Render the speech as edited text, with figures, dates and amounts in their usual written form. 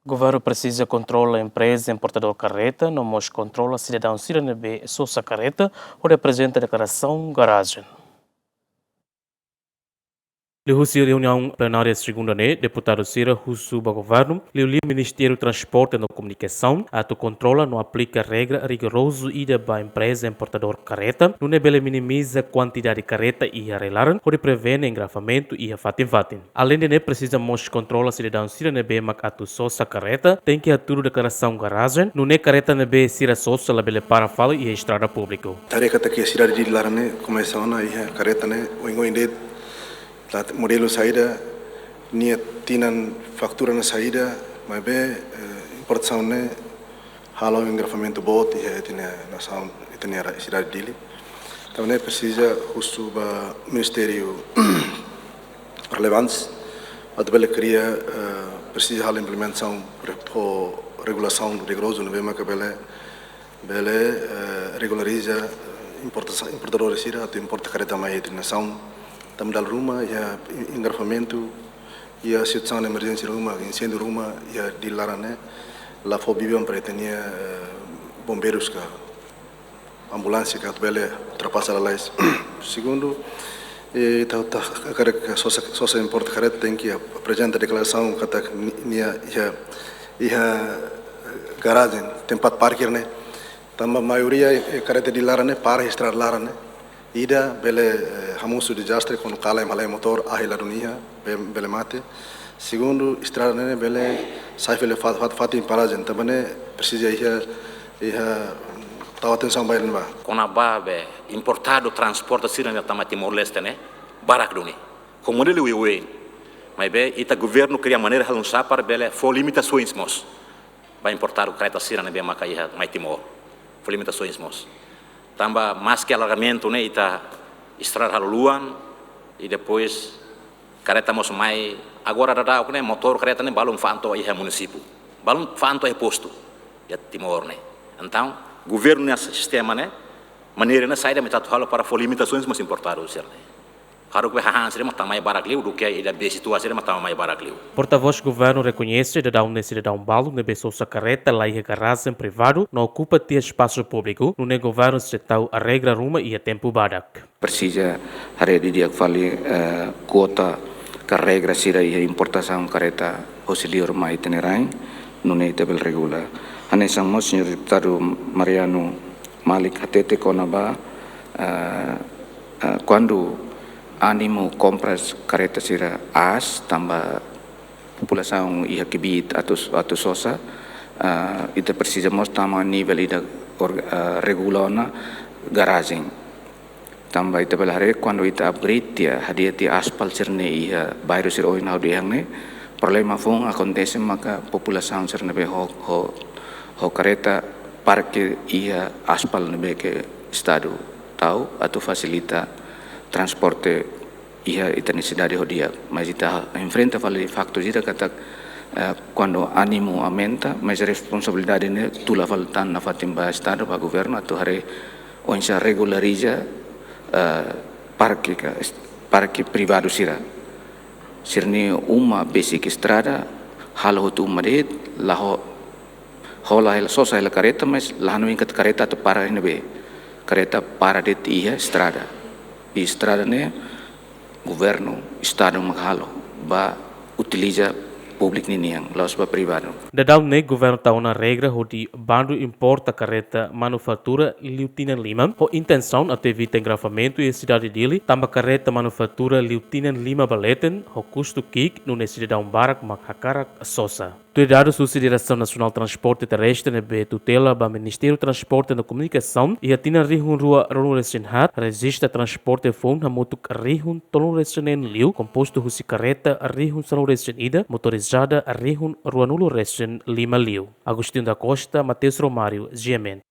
O governo precisa controlar a empresa importador carreta, não mais controla cidadão cidadão só carreta ou representa a declaração garagem. Lihusi reunião plenária segunda deputado Sira Husu ba governo, liu Ministério do Transporte e Comunicação, ato controla não aplica regra rigoroso ida ba empresa importador carreta, não nebele minimiza quantidade de carreta e arrelaran, ou prevene engravamento e fatin. Além de precisa mos controla cidadão Sira nebe mak atu sosa carreta, tem que aturo declaração garagem, não carreta nebe Sira sosa labele para fala e estrada público. Tarefa que a cidade de Larane começou na carreta né, o ingoinde modelo saída, nia tinan faktura na saída, mas bem importação né, halo engravamento bot e tinha nação e tinha a cidade dele. Então né precisa uso ba ministério relevante, atau bela cria precisa halo implementação por regulação rigorosa no bem que bela regulariza importadores sira atau importa careta mais de nação. Tamdal rumah, ya engravamento, ya situação de emergência rumah, incêndio rumah, ya dilarane, lá foi bibam para ter bombeiros que ambulância que atbele ultrapassa a lei. Segundo, só se importa careta tem que apresentar a declaração que tá garagem, tempat parkir né, também maioria careta dilarane para registrar larane. Ida bele hamusu desastre quando cala malai motor ahila dunia bele mate. Segundo estrada né bele sai bele fat em paragem também precisa ia tahu atenção baik nba. Kona babe importado transporte sira na tamati Timor-Leste né barak duni. Como ele uiuin. Mas be ita governo cria maneira halun sapar bele for limitações mos. Vai importar o careta sira na be macaiha mai Timor. For limitações mos. Tambah mais que alargamento né ita estrada haluan e depois careta mos mai agora ada né motor careta né balum fanto aí município balum fanto é posto ya Timor né então governo nesse sistema né maneira né saída metade halo para for limitações mas importados né Harus que hahan sering matamai barak liu, do que ida be situasi sering matamai barak liu. Porta-voz do governo reconhece que a cidadão balo nebe sua carreta lá e garagem privado não ocupa de espaço público, no governo se tal a regra ruma e a tempo badak. Precisa hari di dia vale kuota que regra sira e importação carreta auxiliar mai tenerai, no tabel regula. Hanesang mo senhor deputado Mariano Malik hatete konaba quando animo compras careta sira as tambah população ia kibit atau sosa ita precisamos tama nível ida regulona garagem tambah ita belare quando ita upgrade dia hadia ti aspal sirne ia bairro sir oin audiang ne problema fong acontece maka população sirne be ho careta parque ia aspal nebe ke estado tahu atau facilita transporte ia ita necessidade dia mas ita enfrenta vale facto ita kata quando animo aumenta mas responsabilidade ne tula faltan na fatimba estado pa governo atau hari onsa regulariza parque privado sirni uma basic estrada halo tu madet laho hola el sosa el careta mas lahano ingat careta atau para nebe careta para det ia estrada di estrada ne governo estado maghalo ba utiliza public niniang laos ba privado. Dadal ne governo tahu na regra hodi bandu importa carreta manufatura Lieutenant Lima ho intenção até evita engravamento e cidade dele tamba carreta manufatura Lieutenant Lima baleten ho custo kik no cidadão barak makhakarak sosa. Cuidado Consideração Nacional Transporte Terrestre nebe tutela ba Ministério do Transporte e Comunicação e atina rihun rua resenhat resista transporte fon hamutuk rihun tolong resenen liu composto husi carreta rihun salon resenida motorizada rihun rua nulo resen 5 liu. Agostinho da Costa, Mateus Romário, GMN.